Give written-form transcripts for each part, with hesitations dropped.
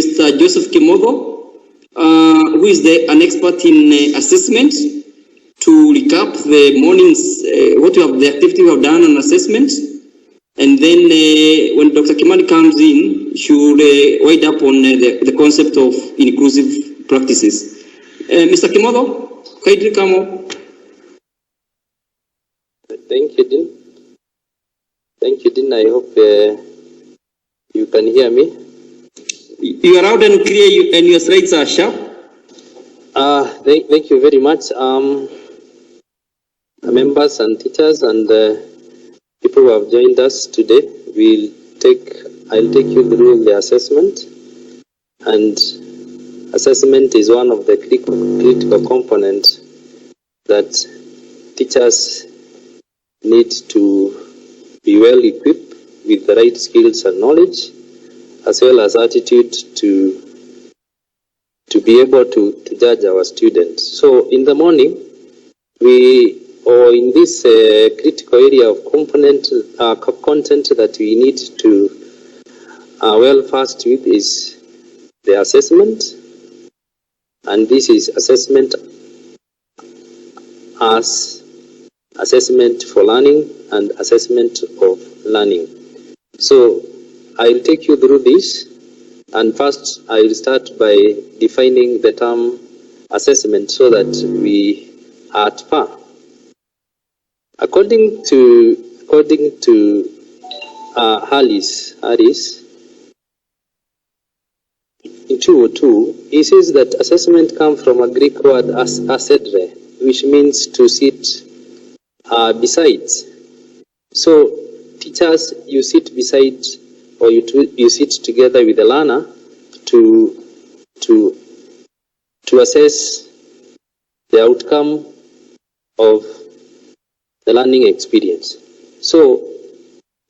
Mr. Joseph Kimogo, who is an expert in assessment, to recap the morning's, the activity we have done on assessment. And then when Dr. Kimani comes in, she will wind up on the concept of inclusive practices. Mr. Kimogo, kindly come up. Thank you, Dean. Thank you, Dean. I hope you can hear me. You are loud and clear, and your slides are sharp. Thank you very much. Members and teachers and people who have joined us today, I'll take you through the assessment. And assessment is one of the critical components that teachers need to be well equipped with the right skills and knowledge, as well as attitude to be able to judge our students. So in the morning, in this critical area of content that we need to well fast with is the assessment. And this is assessment as assessment for learning and assessment of learning. So I'll take you through this, and first I'll start by defining the term assessment so that we are at par. According to Harris in 202, he says that assessment comes from a Greek word asedre, which means to sit beside. So teachers, you sit beside, or you sit together with the learner to assess the outcome of the learning experience. So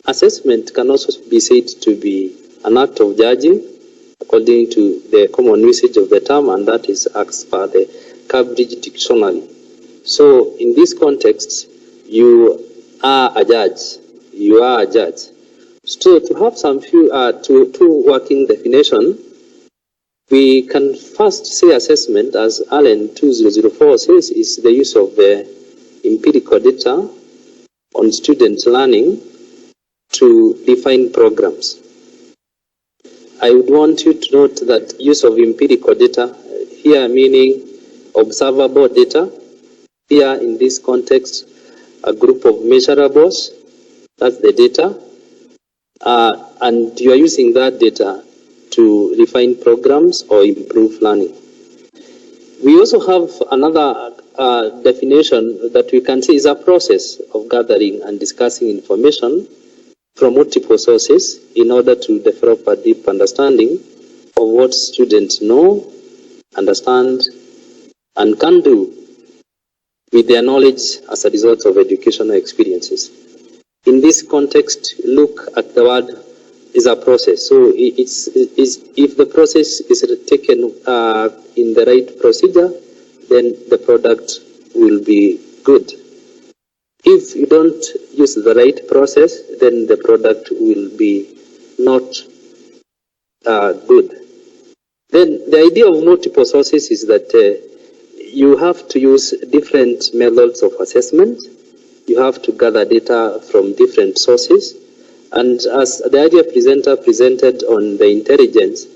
assessment can also be said to be an act of judging according to the common usage of the term, and that is as per the Cambridge Dictionary. So in this context, you are a judge. You are a judge. So to have some two working definition, we can first say assessment, as Allen 2004 says, is the use of the empirical data on student learning to define programs. I would want you to note that use of empirical data here meaning observable data. Here in this context, a group of measurables, that's the data, and you are using that data to refine programs or improve learning. We also have another definition that we can say is a process of gathering and discussing information from multiple sources in order to develop a deep understanding of what students know, understand, and can do with their knowledge as a result of educational experiences. In this context, look at the word is a process. So if the process is taken in the right procedure, then the product will be good. If you don't use the right process, then the product will be not good. Then the idea of multiple sources is that you have to use different methods of assessment. You have to gather data from different sources. And as the idea presenter presented on the intelligence,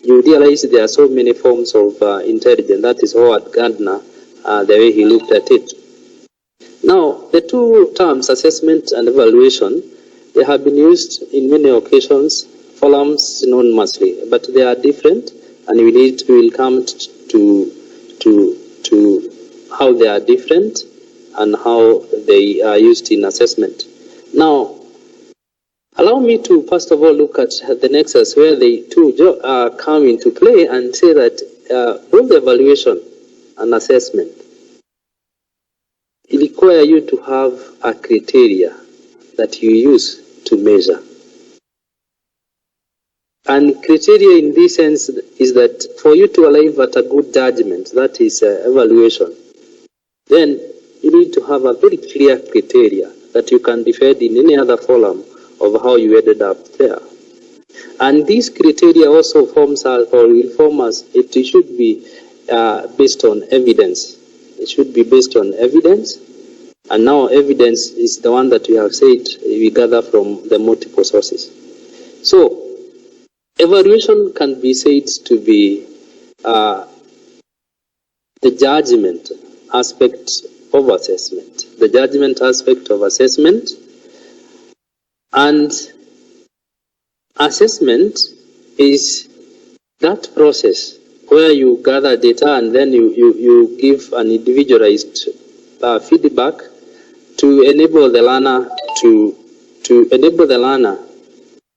you realize there are so many forms of intelligence. That is Howard Gardner, the way he looked at it. Now, the two terms, assessment and evaluation, they have been used in many occasions, forums anonymously, but they are different, and we will come to how they are different and how they are used in assessment. Now, allow me to first of all look at the nexus where the two come into play and say that both evaluation and assessment require you to have a criteria that you use to measure. And criteria in this sense is that for you to arrive at a good judgment, that is evaluation, then you need to have a very clear criteria that you can defend in any other forum of how you ended up there. And these criteria also forms or will form as it should be based on evidence. It should be based on evidence. And now evidence is the one that we have said we gather from the multiple sources. So evaluation can be said to be the judgment aspect of assessment. The judgment aspect of assessment. And assessment is that process where you gather data and then you give an individualized feedback to enable the learner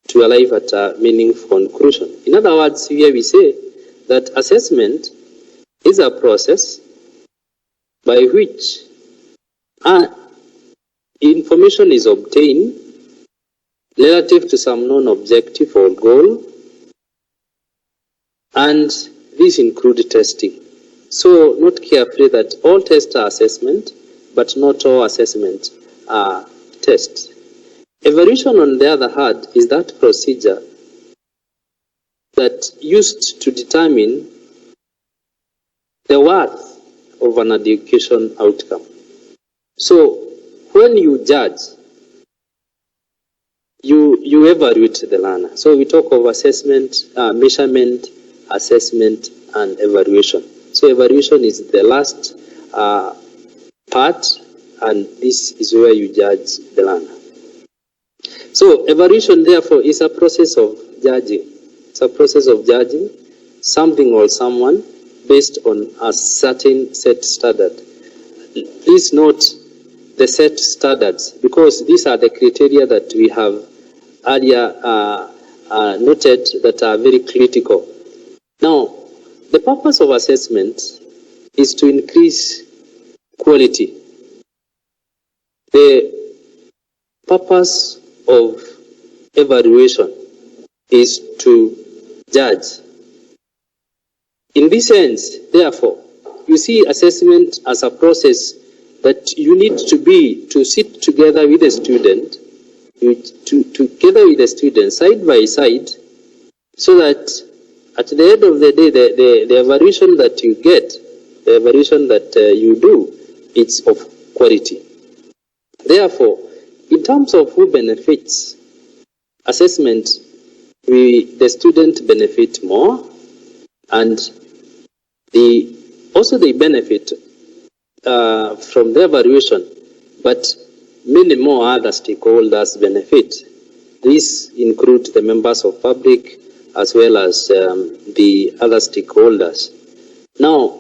to arrive at a meaningful conclusion. In other words, here we say that assessment is a process by which information is obtained relative to some known objective or goal, and these include testing. So note carefully that all tests are assessment, but not all assessment are tests. Evaluation, on the other hand, is that procedure that used to determine the worth of an education outcome. So when you judge, you evaluate the learner. So we talk of assessment, measurement, assessment, and evaluation. So evaluation is the last part, and this is where you judge the learner. So evaluation, therefore, is a process of judging. It's a process of judging something or someone based on a certain set standard. Please note the set standards, because these are the criteria that we have earlier noted that are very critical. Now, the purpose of assessment is to increase quality. The purpose of evaluation is to judge. In this sense, therefore, you see assessment as a process that you need to sit together with a student, together with the student side by side, so that at the end of the day, the evaluation that you get, the evaluation that you do, it's of quality. Therefore, in terms of who benefits, assessment, the student benefit more, and they benefit from the evaluation, but many more other stakeholders benefit. These include the members of public as well as the other stakeholders. Now,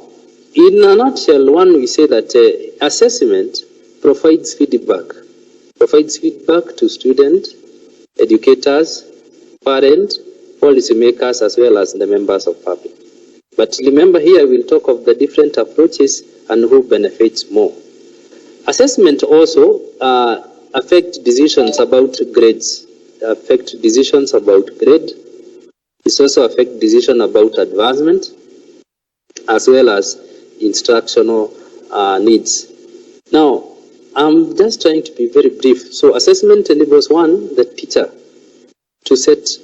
in a nutshell, we say that assessment provides feedback to students, educators, parents, policymakers, as well as the members of public. But remember, here we'll talk of the different approaches and who benefits more. Assessment also affect decisions about grades. It also affect decision about advancement as well as instructional needs. Now, I'm just trying to be very brief. So assessment enables the teacher to set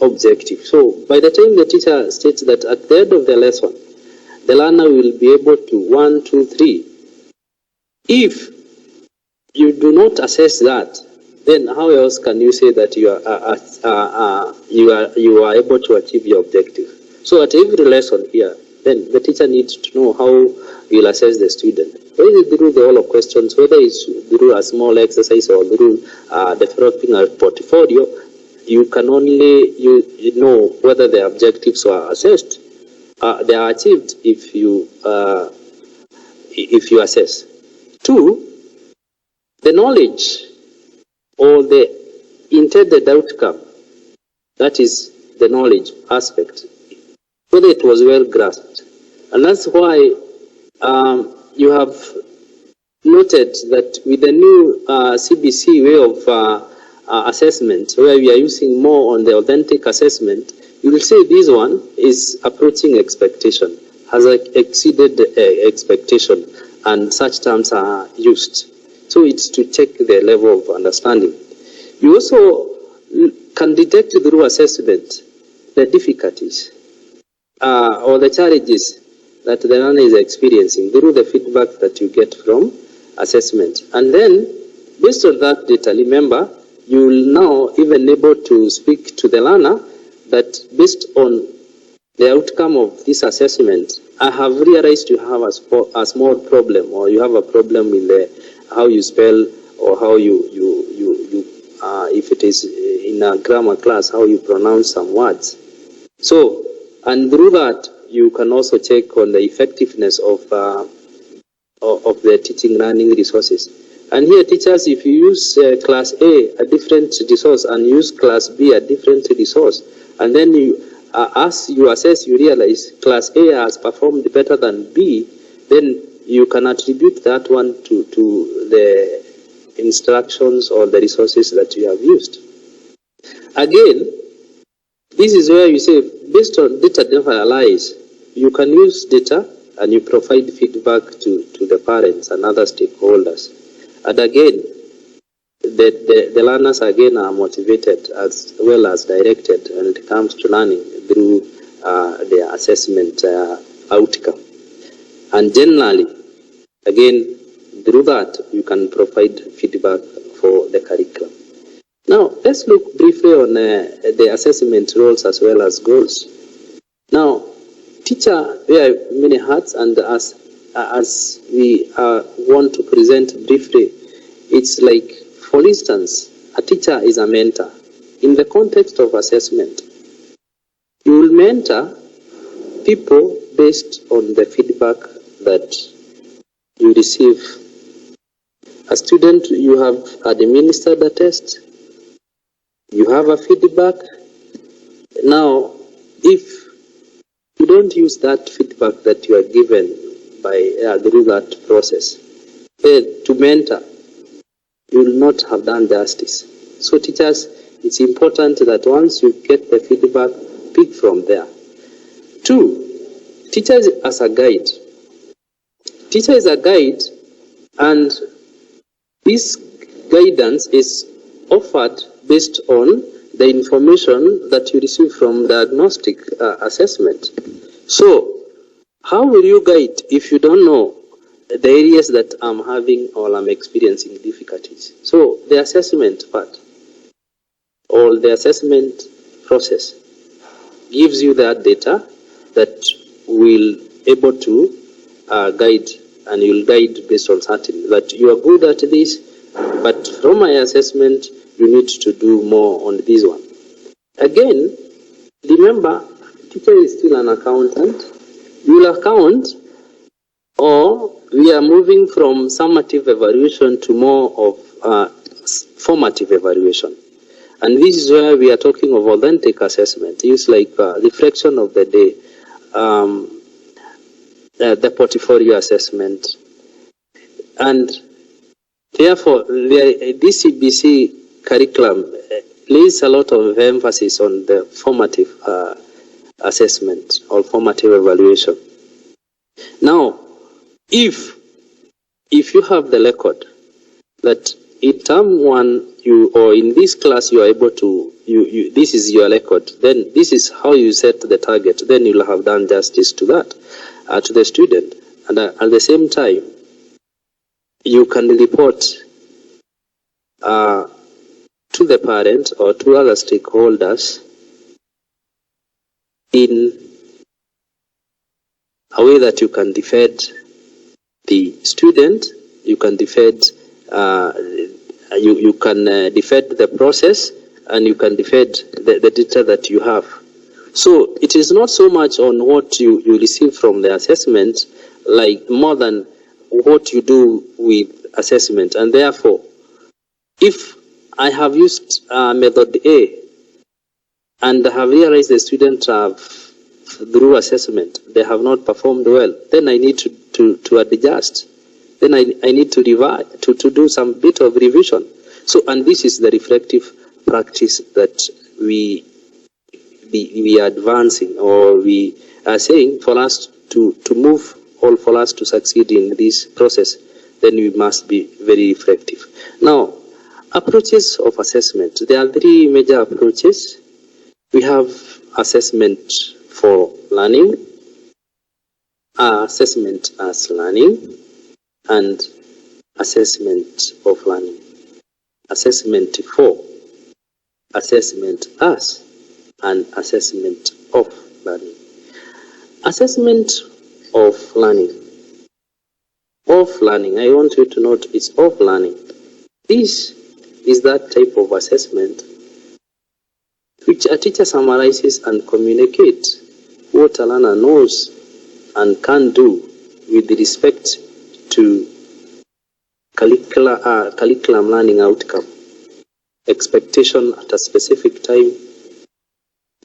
objective. So by the time the teacher states that at the end of the lesson, the learner will be able to 1, 2, 3. If you do not assess that, then how else can you say that you are able to achieve your objective? So at every lesson here, then the teacher needs to know how you will assess the student. Whether it's through the whole of questions, whether it's through a small exercise or through developing a portfolio, you can only know whether the objectives are assessed. They are achieved if you assess. 2, the knowledge or the intended outcome, that is the knowledge aspect, whether it was well grasped. And that's why you have noted that with the new CBC way of assessment, where we are using more on the authentic assessment, you will see this one is approaching expectation, has exceeded expectation, and such terms are used. So it's to check the level of understanding. You also can detect through assessment the difficulties or the challenges that the learner is experiencing through the feedback that you get from assessment. And then, based on that data, remember, you will now even able to speak to the learner that based on the outcome of this assessment, I have realized you have a small problem, or you have a problem with how you spell, or how if it is in a grammar class, how you pronounce some words. So, and through that, you can also check on the effectiveness of the teaching learning resources. And here, teachers, if you use class A, a different resource, and use class B, a different resource, and then you, as you assess, you realize class A has performed better than B, then you can attribute that one to the instructions or the resources that you have used. Again, this is where you say, based on data never lies, you can use data and you provide feedback to the parents and other stakeholders. And again, the learners again are motivated as well as directed when it comes to learning through their assessment outcome. And generally, again, through that, you can provide feedback for the curriculum. Now, let's look briefly on the assessment roles as well as goals. Now, teacher wear many hats, and as we want to present briefly, it's like, for instance, a teacher is a mentor. In the context of assessment, you will mentor people based on the feedback that you receive. A student, you have administered a test, you have a feedback. Now, if you don't use that feedback that you are given by through that process to mentor, you will not have done justice. So teachers, it's important that once you get the feedback, pick from there. 2, teachers as a guide. Teacher is a guide, and this guidance is offered based on the information that you receive from diagnostic assessment. So, how will you guide if you don't know the areas that I'm having or I'm experiencing difficulties? So, the assessment part or the assessment process gives you that data that will able to guide, and you'll guide based on certain that you are good at this, but from my assessment, you need to do more on this one. Again, remember, teacher is still an accountant. You will account, or we are moving from summative evaluation to more of formative evaluation. And this is where we are talking of authentic assessment. It's like reflection of the day, the portfolio assessment. And therefore, this CBC curriculum lays a lot of emphasis on the formative assessment or formative evaluation. Now, if you have the record that in term 1, or in this class you are able to, this is your record, then this is how you set the target, then you'll have done justice to that, to the student. And at the same time, you can report to the parent or to other stakeholders in a way that you can defend the student, you can defend you can defend the process, and you can defend the data that you have. So it is not so much on what you receive from the assessment, like more than what you do with assessment. And therefore, if I have used method A and have realized the students have, through assessment, they have not performed well, then I need to adjust. Then I need to revise, to do some bit of revision. So, and this is the reflective practice that we are advancing, or we are saying for us to move, or for us to succeed in this process, then we must be very reflective. Now, Approaches of assessment. There are three major approaches. We have assessment for learning, assessment as learning, and assessment of learning. Assessment for, assessment as, and assessment of learning. Assessment of learning. Of learning, I want you to note it's of learning. This is that type of assessment which a teacher summarizes and communicates what a learner knows and can do with respect to curriculum learning outcome, expectation at a specific time,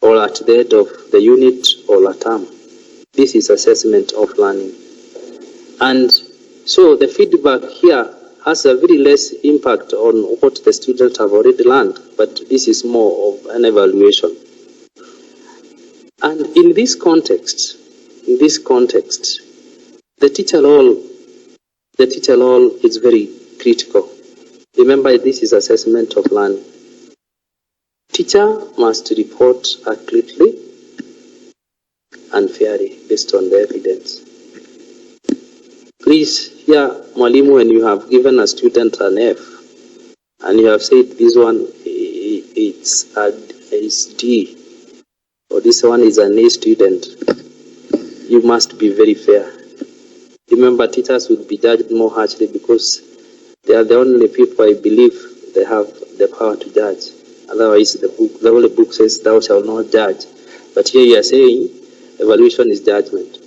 or at the end of the unit or a term. This is assessment of learning. And so the feedback here has a very less impact on what the students have already learned, but this is more of an evaluation. And in this context, the teacher role is very critical. Remember, this is assessment of learning. Teacher must report accurately and fairly based on the evidence. Please, here, Mwalimu, when you have given a student an F and you have said this one is D or this one is an A student, you must be very fair. Remember, teachers will be judged more harshly because they are the only people, I believe, they have the power to judge. Otherwise, the Holy Book says, "Thou shalt not judge." But here you are saying, evaluation is judgment.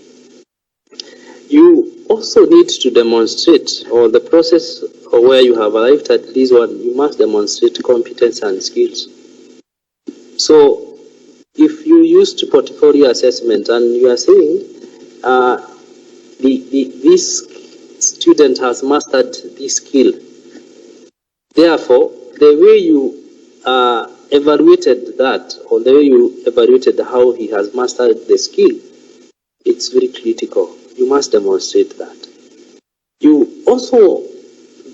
You also need to demonstrate, or the process where you have arrived at this one, you must demonstrate competence and skills. So, if you used portfolio assessment and you are saying, this student has mastered this skill. Therefore, the way you evaluated that, or the way you evaluated how he has mastered the skill, it's very critical. You must demonstrate that. You also,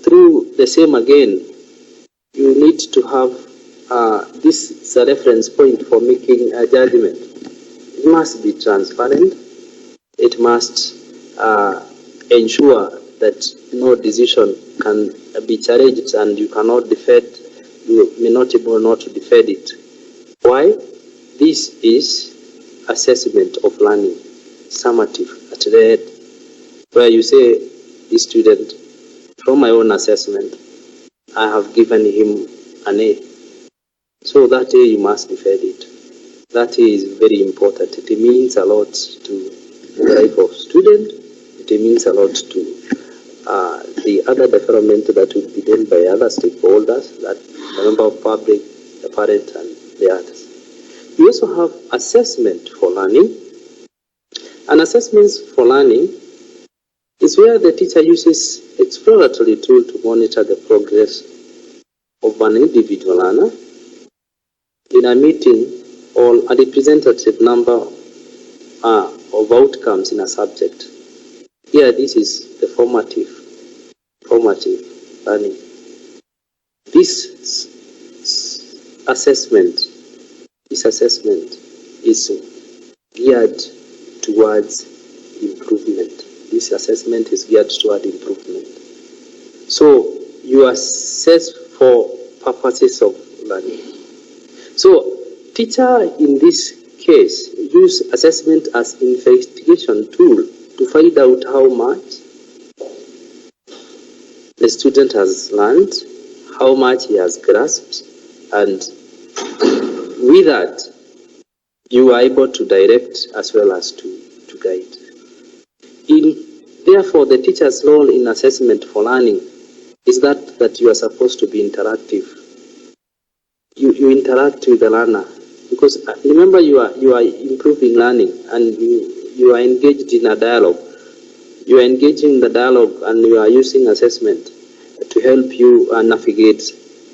through the same again, you need to have this is a reference point for making a judgment. It must be transparent. It must ensure that no decision can be challenged and you cannot defend, you may not be able not to defend it. Why? This is assessment of learning, summative at the end, where you say, this student, from my own assessment, I have given him an A. So that A, you must defend it. That A is very important. It means a lot to the life of student. It means a lot to the other development that will be done by other stakeholders, that the member of public, the parent, and the others. We also have assessment for learning. And assessments for learning is where the teacher uses exploratory tool to monitor the progress of an individual learner in a meeting or a representative number of outcomes in a subject. Here, this is the formative learning. This assessment is geared towards improvement. This assessment is geared toward improvement. So you assess for purposes of learning. So teacher in this case use assessment as investigation tool to find out how much the student has learned, how much he has grasped, and with that you are able to direct as well as to guide. Therefore, the teacher's role in assessment for learning is that you are supposed to be interactive. You interact with the learner, because remember you are improving learning and you are engaged in a dialogue. You are engaging in the dialogue and you are using assessment to help you navigate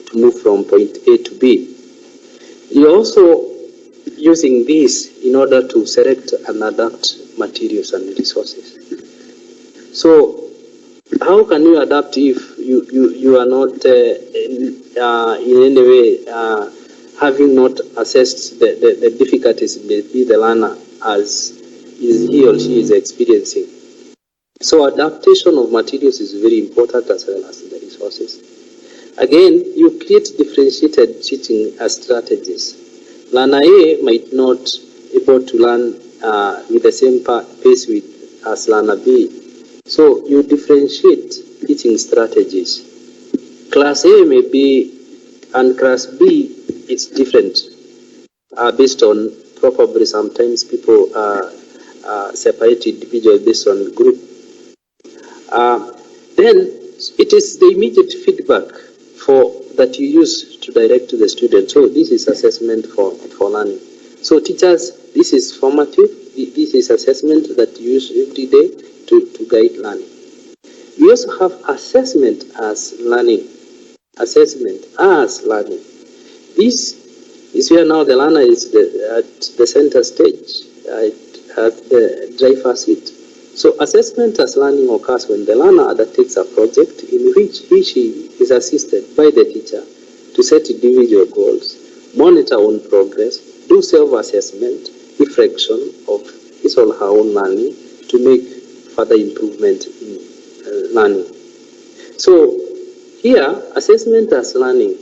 to move from point A to B. You are also using this in order to select and adapt materials and resources. So how can you adapt if you are not in any way having not assessed the difficulties maybe the learner as he or she is experiencing. So adaptation of materials is very important as well as the resources. Again, you create differentiated teaching strategies. Learner A might not able to learn with the same pace as learner B. So you differentiate teaching strategies. Class A may be, and class B is different based on probably sometimes people separate individuals based on group. Then it is the immediate feedback that you use to direct to the student. So this is assessment for learning. So teachers, this is formative. This is assessment that you use every day to guide learning. We also have assessment as learning. Assessment as learning. This is where now the learner is at the center stage, at the driver's seat. So assessment as learning occurs when the learner undertakes a project in which he is assisted by the teacher to set individual goals, monitor own progress, do self-assessment, reflection of his or her own learning to make further improvement in learning. So here, assessment as learning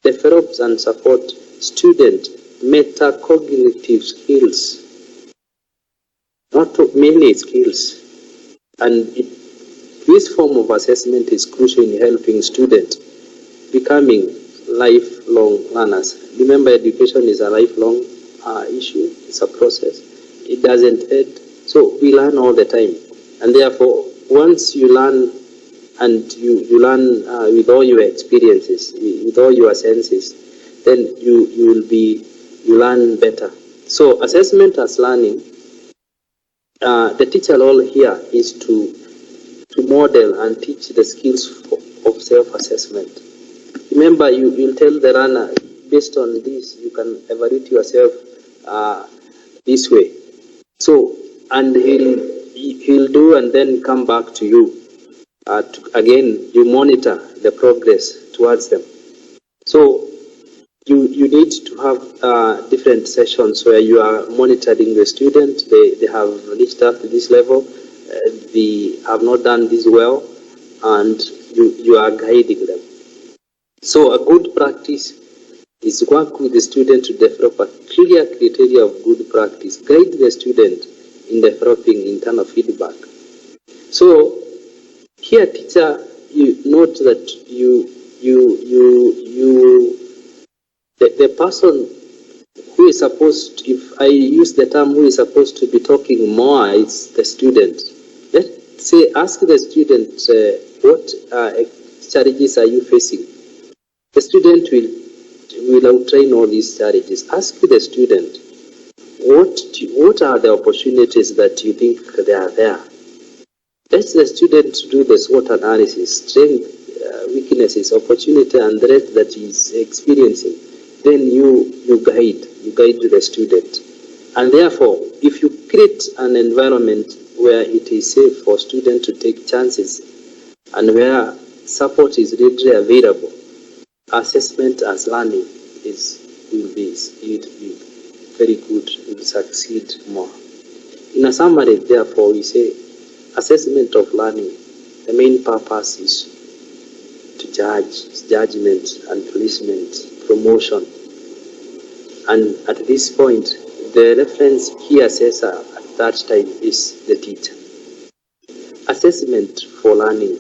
develops and supports student metacognitive skills, not many skills, and this form of assessment is crucial in helping students becoming lifelong learners. Remember, education is a lifelong issue. It's a process. It doesn't end. So we learn all the time, and therefore, once you learn and you learn with all your experiences, with all your senses, then you learn better. So assessment as learning. The teacher role here is to model and teach the skills of self-assessment. Remember, you'll tell the learner, based on this, you can evaluate yourself this way. So, and he'll do and then come back to you. Again, you monitor the progress towards them. So, you need to have different sessions where you are monitoring the student. They have reached up to this level, they have not done this well, and you are guiding them. So a good practice is work with the student to develop a clear criteria of good practice. Guide the student in developing internal feedback. So here, teacher, you note that the person who is supposed to, if I use the term who is supposed to be talking more, is the student. Let's say, ask the student, what challenges are you facing? The student will outline all these challenges. Ask the student, what are the opportunities that you think they are there? Let the student do the SWOT analysis, strength, weaknesses, opportunity, and threat that he is experiencing. Then you guide the student. And therefore, if you create an environment where it is safe for students to take chances and where support is readily available, assessment as learning will be very good, will succeed more. In a summary, therefore, we say assessment of learning, the main purpose is to judge, judgment and placement, promotion. And at this point, the reference key assessor at that time is the teacher. Assessment for learning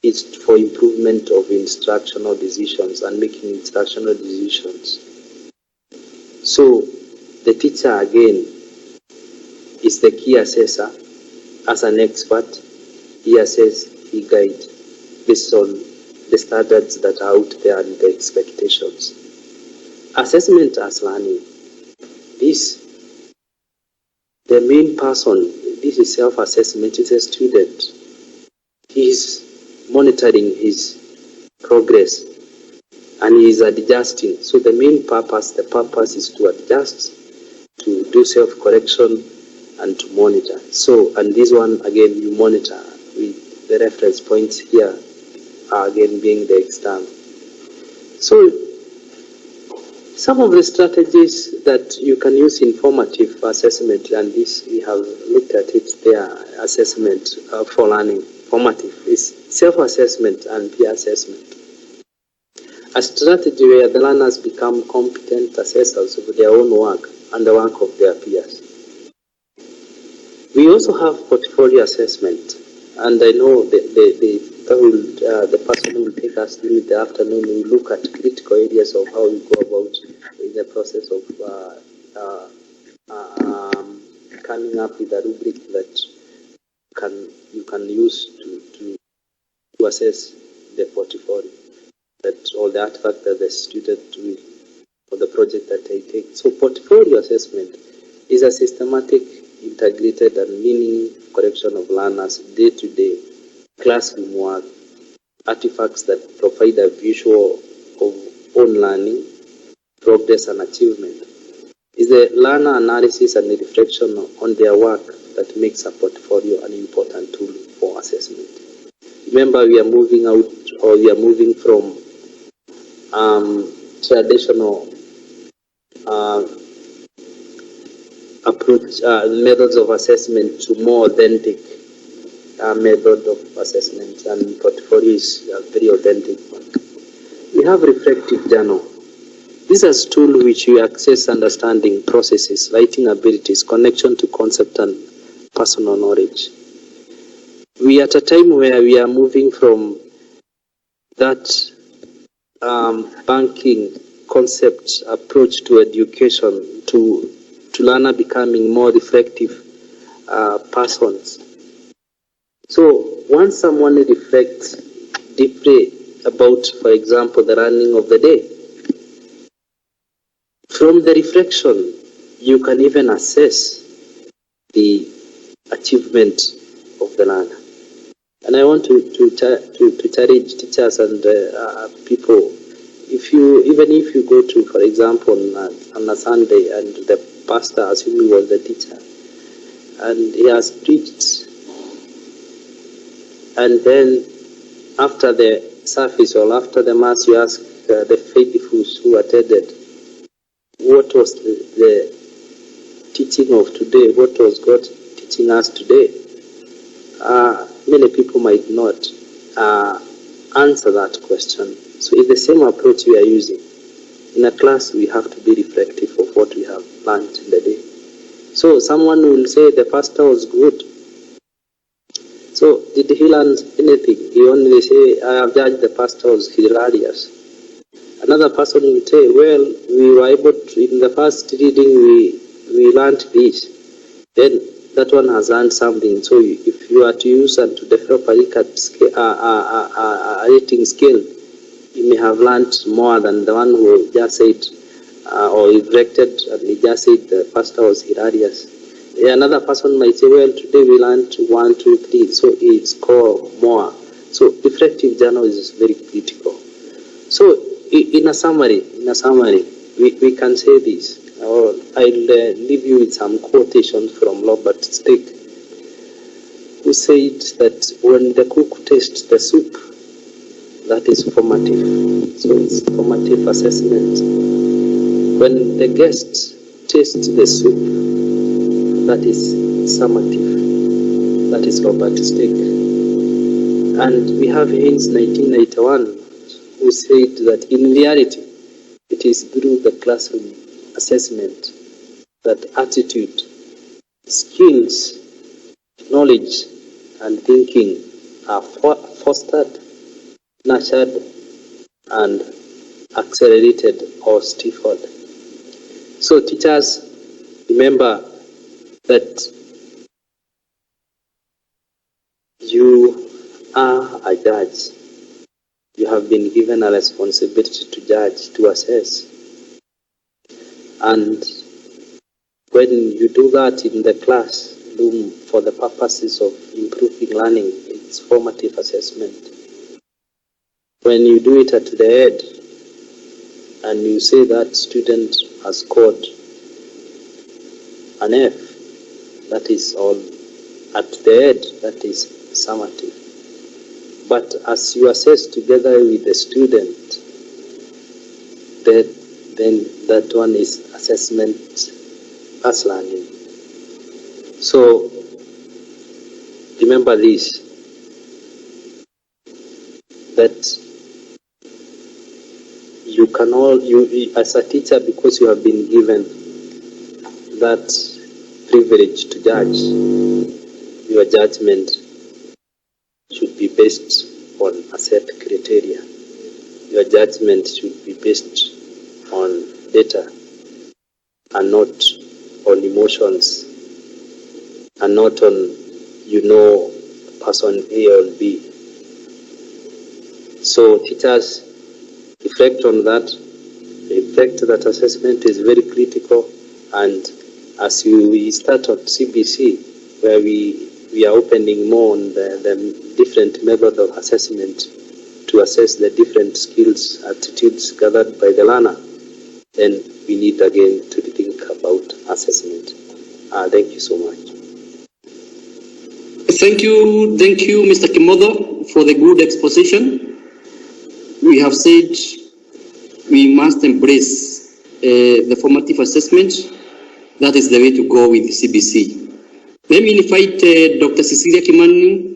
is for improvement of instructional decisions and making instructional decisions. So the teacher again is the key assessor. As an expert, he assesses, he guides based on the standards that are out there and the expectations. Assessment as learning. The main person, this is self-assessment, is a student. He is monitoring his progress and he is adjusting. So the main purpose, is to adjust, to do self-correction and to monitor. So, and this one again, you monitor with the reference points here. again being the exam. So some of the strategies that you can use in formative assessment, and this we have looked at it there, assessment for learning, formative, is self-assessment and peer assessment. A strategy where the learners become competent assessors of their own work and the work of their peers. We also have portfolio assessment, and I know the person who will take us through the afternoon will look at critical areas of how we go about in the process of coming up with a rubric that you can use to assess the portfolio, that all the artifact that the student will, or the project that they take. So portfolio assessment is a systematic, integrated and meaningful collection of learners' day-to-day classroom work, artifacts that provide a visual of own learning, progress and achievement. Is the learner analysis and the reflection on their work that makes a portfolio an important tool for assessment. Remember, we are moving out, or we are moving from traditional approach, methods of assessment to more authentic method of assessment, and portfolio is a very authentic one. We have reflective journal. This is a tool which you access understanding processes, writing abilities, connection to concept and personal knowledge. We are at a time where we are moving from that banking concept approach to education to learner becoming more reflective persons. So once someone reflects deeply about, for example, the learning of the day, from the reflection you can even assess the achievement of the learner. And I want to challenge teachers and people. Even if you go to, for example, on a Sunday, and the pastor, assuming was the teacher, and he has preached, and then after the service or after the mass, you ask the faithful who attended, what was the teaching of today? What was God teaching us today? Many people might not answer that question. So it's the same approach we are using. In a class, we have to be reflective of what we have learned in the day. So someone will say the pastor was good. So did he learn anything? He only say, I have judged the pastor was hilarious. Another person will say, well, we were able to, in the first reading, we learned this. Then that one has learned something. So if you are to use and to develop a rating scale, you may have learned more than the one who just said, or he corrected and he just said the pastor was hilarious. Another person might say, well, today we learned 1, 2, 3, so he score more. So reflective journal is very critical. So in a summary, we can say this. Or I'll leave you with some quotations from Robert Stick, who said that when the cook tastes the soup, that is formative. So it's formative assessment. When the guests taste the soup, that is summative. That is Robert Stick. And we have Haynes 1991, who said that in reality, it is through the classroom assessment that attitude, skills, knowledge, and thinking are fostered, nurtured, and accelerated or stifled. So teachers, remember that you are a judge. You have been given a responsibility to judge, to assess. And when you do that in the classroom for the purposes of improving learning, it's formative assessment. When you do it at the head and you say that student has scored an F, that is all at the head, that is summative. But as you assess together with the student, then that one is assessment as learning. So remember this, that you can all, you as a teacher, because you have been given that privilege to judge, your judgment should be based on a set criteria. Your judgment should be based on data and not on emotions, and not on, person A or B. So teachers, reflect on that. Reflect that assessment is very critical. And as we start on CBC, where we are opening more on the different method of assessment to assess the different skills, attitudes gathered by the learner, then we need again to think about assessment. Thank you so much. Thank you, Mr. Kimodo, for the good exposition. We have said we must embrace the formative assessment. That is the way to go with CBC. Let me invite Dr. Cecilia Kimani.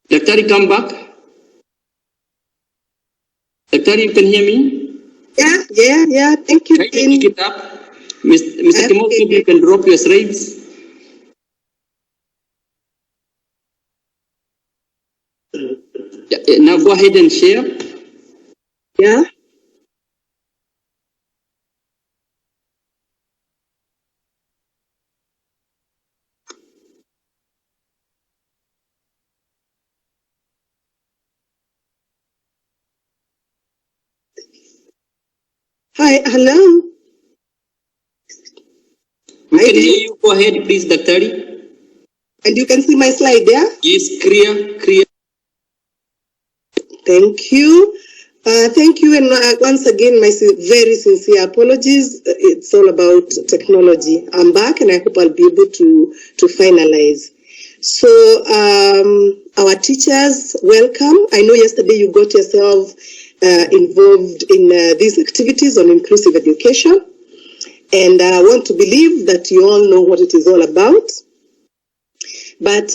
Daktari, come back. Daktari, you can hear me? Yeah. Thank you. Can you pick it up? Mr. Kimodo, you can drop your slides. Now go ahead and share. Yeah. Hi, hello. We can hear you. Go ahead, please, Daktari. And you can see my slide there? Yes, clear. Thank you. Thank you, and once again, my very sincere apologies. It's all about technology. I'm back, and I hope I'll be able to finalize. So, our teachers, welcome. I know yesterday you got yourself involved in these activities on inclusive education, and I want to believe that you all know what it is all about. But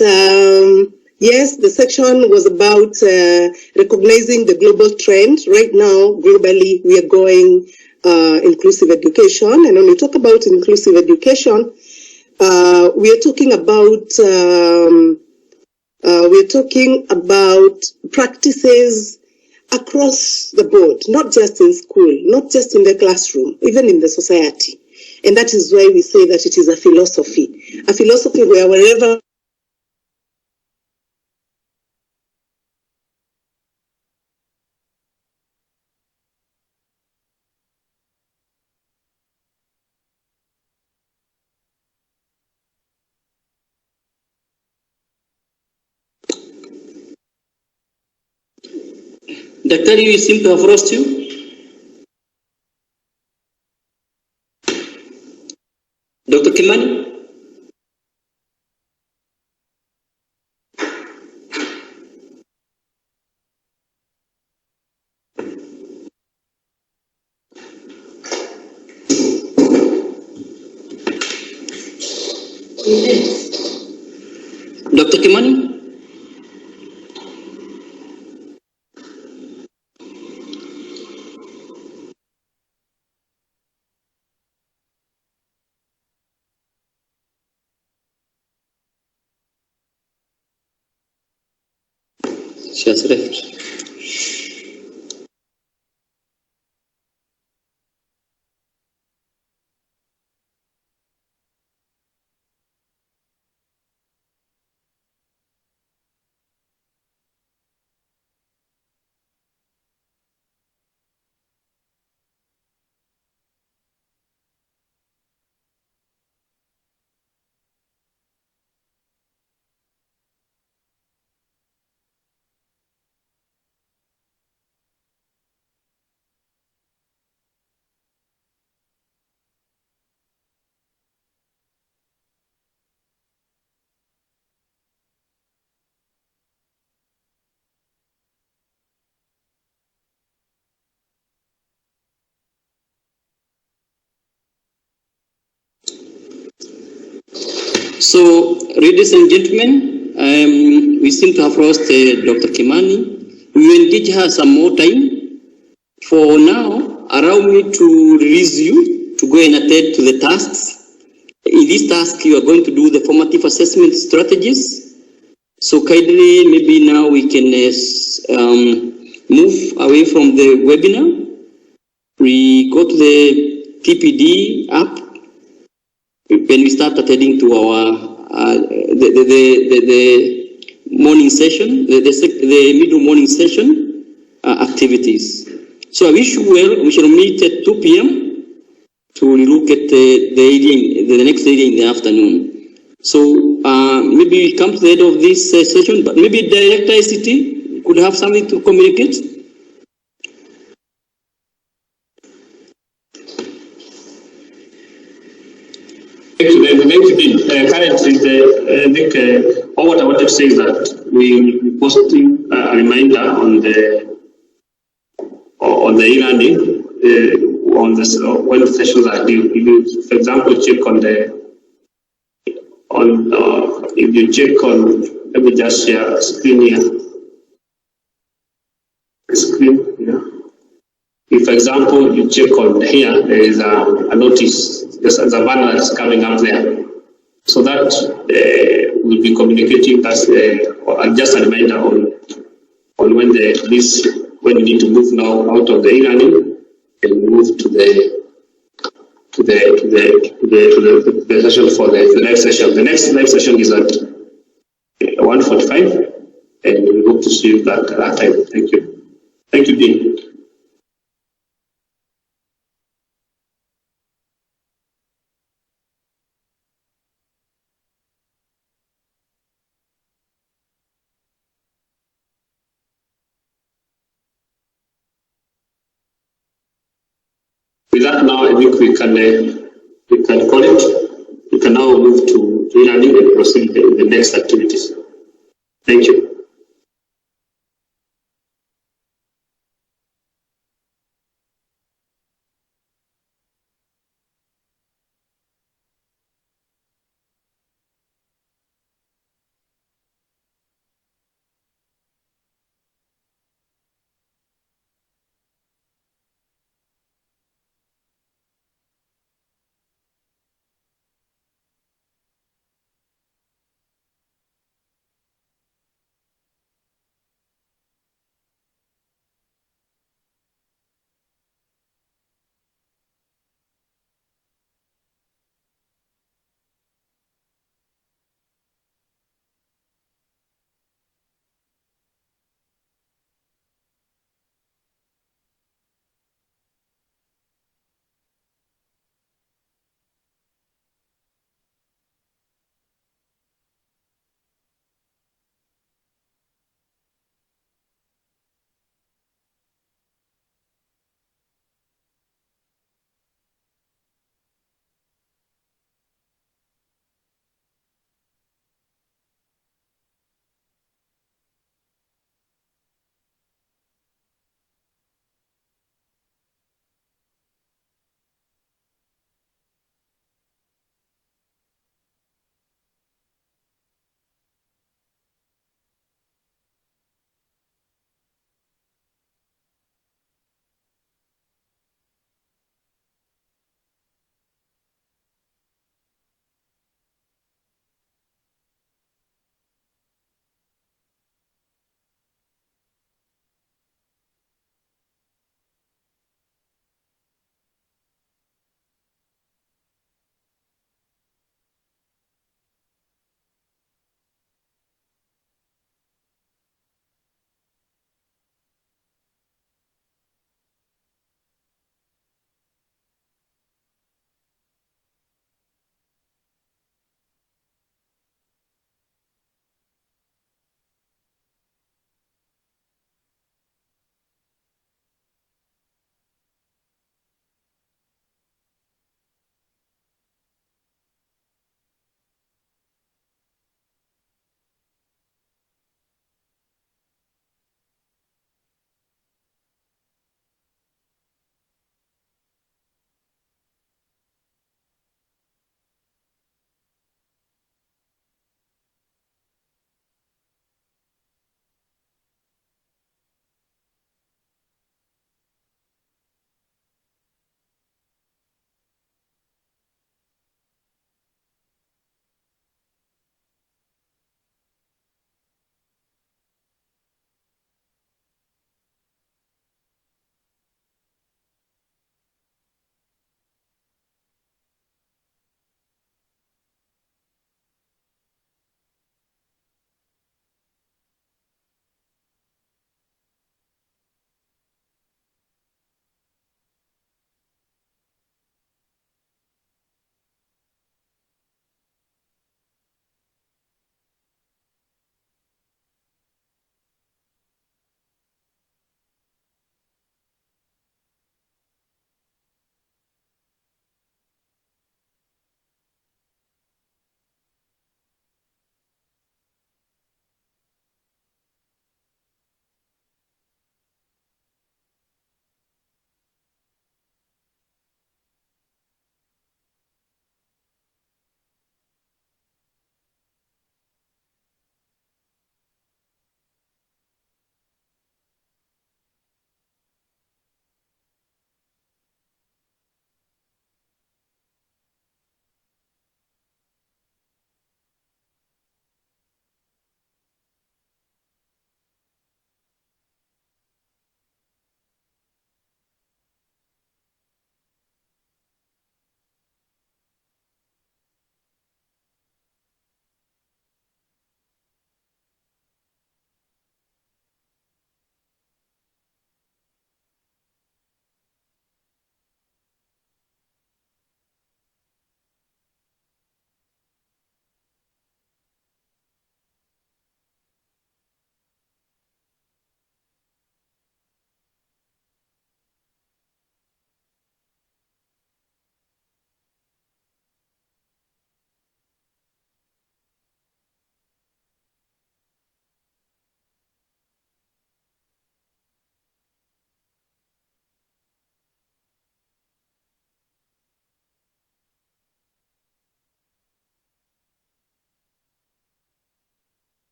yes, the section was about recognizing the global trend. Right now, globally, we are going inclusive education. And when we talk about inclusive education, we are talking about practices across the board, not just in school, not just in the classroom, even in the society. And that is why we say that it is a philosophy where wherever Daktari, you seem to have lost you. Dr. Kimani? Dr. Kimani? She has left. So, ladies and gentlemen, we seem to have lost Dr. Kimani. We will engage her some more time. For now, allow me to release you to go and attend to the tasks. In this task, you are going to do the formative assessment strategies. So kindly, maybe now we can move away from the webinar. We go to the TPD app when we start attending to our the morning session, the middle morning session activities. So I wish you well. We shall meet at 2 p.m. to look at the next area in the afternoon. So maybe we come to the end of this session, but maybe Director ICT could have something to communicate. Currently, all what I wanted to say is that we will be posting a reminder on the e-learning on this when the sessions are due. If you, for example, check on if you check on, let me just share a screen here. Screen here. If, for example, you check on here, there is a notice. There's a banner that's coming up there. So that will be communicating us just a reminder on when when we need to move now out of the e-learning and move to the session for the live session. The next live session is at 1:45, and we hope to see you at that time. Thank you. Thank you, Dean. With that, now I think we can call it. We can now move to e-learning and proceed with the next activities. Thank you.